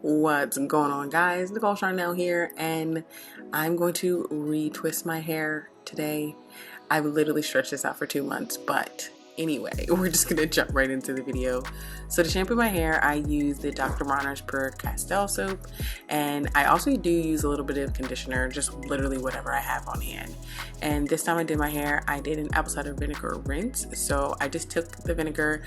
What's going on, guys? Nicole Charnel here, and I'm going to retwist my hair today. I've literally stretched this out for 2 months, but anyway, we're just gonna jump right into the video. So to shampoo my hair, I use the Dr. Bronner's Pure Castile soap, and I also do use a little bit of conditioner, just literally whatever I have on hand. And this time I did my hair, I did an apple cider vinegar rinse. So I just took the vinegar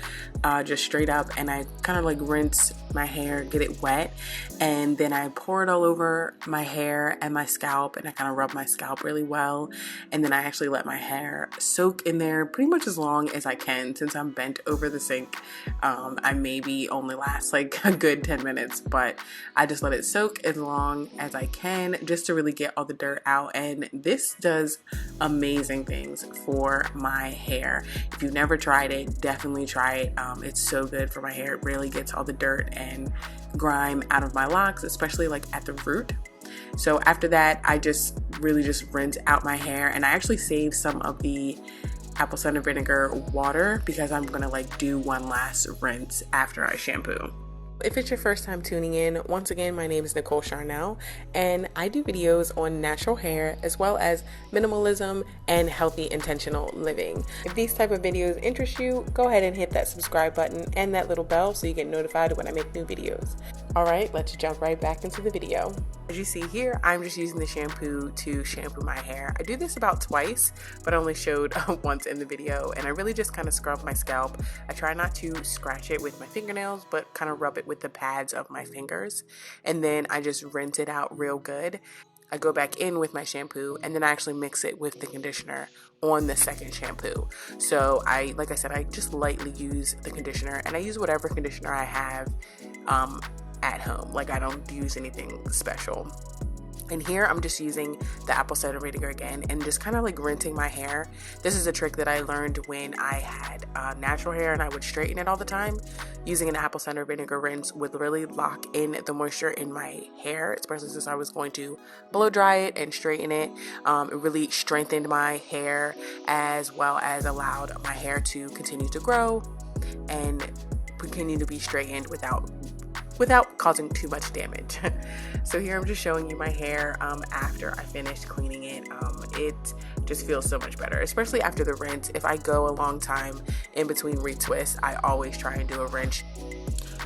just straight up, and I kind of like rinse my hair, get it wet, and then I pour it all over my hair and my scalp, and I kind of rub my scalp really well, and then I actually let my hair soak in there pretty much as long as I can. Since I'm bent over the sink, I maybe only last like a good 10 minutes, but I just let it soak as long as I can just to really get all the dirt out. And this does amazing things for my hair. If you've never tried it, definitely try it. It's so good for my hair. It really gets all the dirt and grime out of my locks, especially like at the root. So after that, I just really just rinse out my hair, and I actually save some of the apple cider vinegar water because I'm gonna like do one last rinse after I shampoo. If it's your first time tuning in, once again, my name is Nicole Charnel, and I do videos on natural hair as well as minimalism and healthy intentional living. If these type of videos interest you, go ahead and hit that subscribe button and that little bell so you get notified when I make new videos. All right, let's jump right back into the video. As you see here, I'm just using the shampoo to shampoo my hair. I do this about twice, but I only showed once in the video, and I really just kind of scrub my scalp. I try not to scratch it with my fingernails, but kind of rub it with the pads of my fingers, and then I just rinse it out real good. I go back in with my shampoo, and then I actually mix it with the conditioner on the second shampoo. So like I said, I just lightly use the conditioner, and I use whatever conditioner I have at home. Like, I don't use anything special. And here I'm just using the apple cider vinegar again and just kind of like rinsing my hair. This is a trick that I learned when I had natural hair and I would straighten it all the time. Using an apple cider vinegar rinse would really lock in the moisture in my hair, especially since I was going to blow dry it and straighten it. It really strengthened my hair as well as allowed my hair to continue to grow and continue to be straightened without causing too much damage. So here I'm just showing you my hair after I finished cleaning it. It just feels so much better, especially after the rinse. If I go a long time in between retwists, I always try and do a rinse.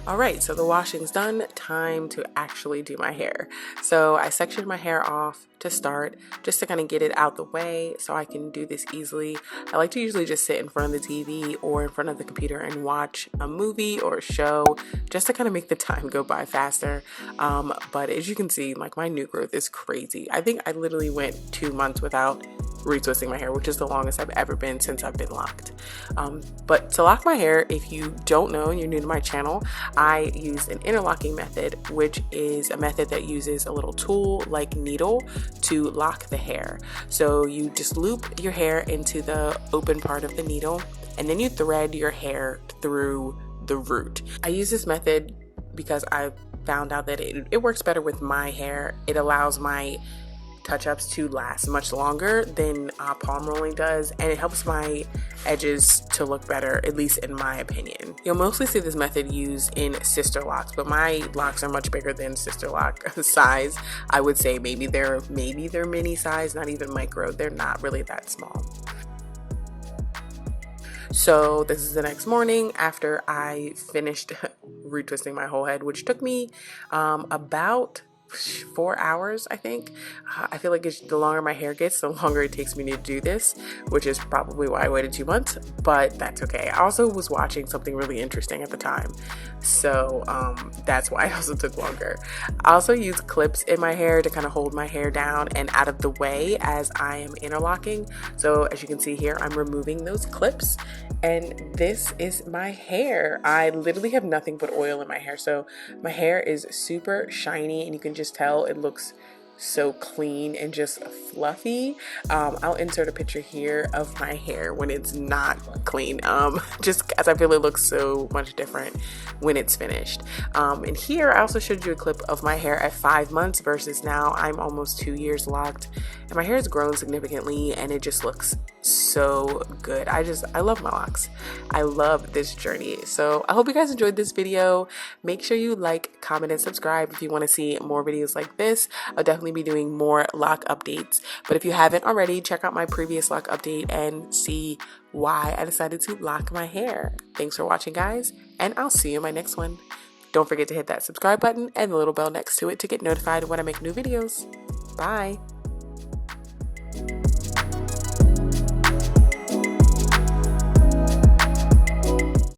All right, so the washing's done. Time to actually do my hair. So I sectioned my hair off to start, just to kind of get it out the way so I can do this easily. I like to usually just sit in front of the TV or in front of the computer and watch a movie or a show just to kind of make the time go by faster. But as you can see, like, my new growth is crazy. I think I literally went 2 months without retwisting my hair, which is the longest I've ever been since I've been locked. But to lock my hair, if you don't know and you're new to my channel, I use an interlocking method, which is a method that uses a little tool like needle to lock the hair. So you just loop your hair into the open part of the needle, and then you thread your hair through the root. I use this method because I found out that it works better with my hair. It allows my touch-ups to last much longer than palm rolling does, and it helps my edges to look better, at least in my opinion. You'll mostly see this method used in sister locks, but my locks are much bigger than sister lock size. I would say maybe they're mini size, not even micro. They're not really that small. So this is the next morning after I finished retwisting my whole head, which took me about 4 hours, I think. I feel like the longer my hair gets, the longer it takes me to do this, which is probably why I waited 2 months, but that's okay. I also was watching something really interesting at the time, so that's why it also took longer. I also use clips in my hair to kind of hold my hair down and out of the way as I am interlocking. So as you can see here, I'm removing those clips, and this is my hair. I literally have nothing but oil in my hair, so my hair is super shiny, and you can just tell it looks so clean and just fluffy. I'll insert a picture here of my hair when it's not clean, just as I feel it looks so much different when it's finished. And here I also showed you a clip of my hair at 5 months versus now I'm almost 2 years locked, and my hair has grown significantly and it just looks so good. I love my locks. I love this journey. So I hope you guys enjoyed this video. Make sure you like, comment, and subscribe if you want to see more videos like this. I'll definitely be doing more lock updates. But if you haven't already, check out my previous lock update and see why I decided to lock my hair. Thanks for watching, guys, and I'll see you in my next one. Don't forget to hit that subscribe button and the little bell next to it to get notified when I make new videos. Bye.